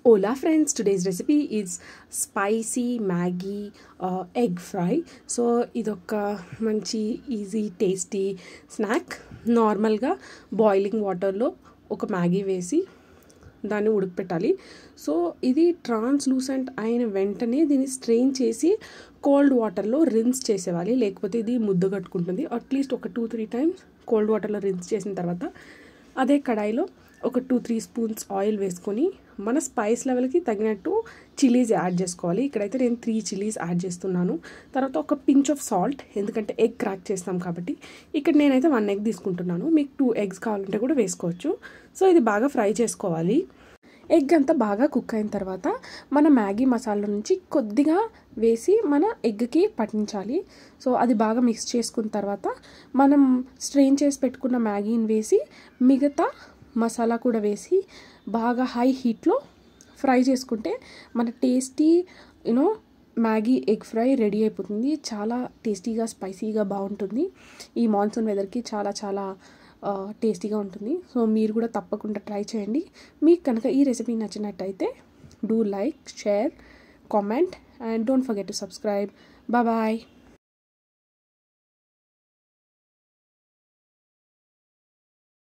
Hola friends, today's recipe is spicy Maggi egg fry. So idoka manchi easy tasty snack. నార్మల్గా boiling వాటర్లో ఒక Maggi వేసి దాన్ని ఉడకపెట్టాలి. So ఇది ట్రాన్స్లూసెంట్ అయిన వెంటనే దీన్ని స్ట్రెయిన్ చేసి కోల్డ్ వాటర్లో రిన్స్ చేసేవాలి, లేకపోతే ఇది ముద్ద కట్టుకుంటుంది. అట్లీస్ట్ ఒక 2-3 టైమ్స్ కోల్డ్ వాటర్లో రిన్స్ చేసిన తర్వాత అదే కడాయిలో ఒక 2-3 స్పూన్స్ ఆయిల్ వేసుకొని మన స్పైస్ లెవెల్కి తగినట్టు చిల్లీస్ యాడ్ చేసుకోవాలి. ఇక్కడైతే నేను 3 చిల్లీస్ యాడ్ చేస్తున్నాను. తర్వాత ఒక పించ్ ఆఫ్ సాల్ట్, ఎందుకంటే ఎగ్ క్రాక్ చేస్తాం కాబట్టి. ఇక్కడ నేనైతే 1 ఎగ్ తీసుకుంటున్నాను, మీకు 2 ఎగ్స్ కావాలంటే కూడా వేసుకోవచ్చు. సో ఇది బాగా ఫ్రై చేసుకోవాలి. ఎగ్ అంతా బాగా కుక్ అయిన తర్వాత మన మ్యాగీ మసాలా నుంచి కొద్దిగా వేసి మన ఎగ్కి పట్టించాలి. సో అది బాగా మిక్స్ చేసుకున్న తర్వాత మనం స్ట్రెయిన్ చేసి పెట్టుకున్న మ్యాగీని వేసి మిగతా మసాలా కూడా వేసి బాగా హై హీట్లో ఫ్రై చేసుకుంటే మన tasty Maggi egg fry ready అయిపోతుంది. చాలా టేస్టీగా స్పైసీగా బాగుంటుంది. ఈ మాన్సూన్ వెదర్కి చాలా చాలా టేస్టీగా ఉంటుంది. సో మీరు కూడా తప్పకుండా ట్రై చేయండి. మీకు కనుక ఈ రెసిపీ నచ్చినట్టయితే do like, share, comment and don't forget to subscribe. Bye.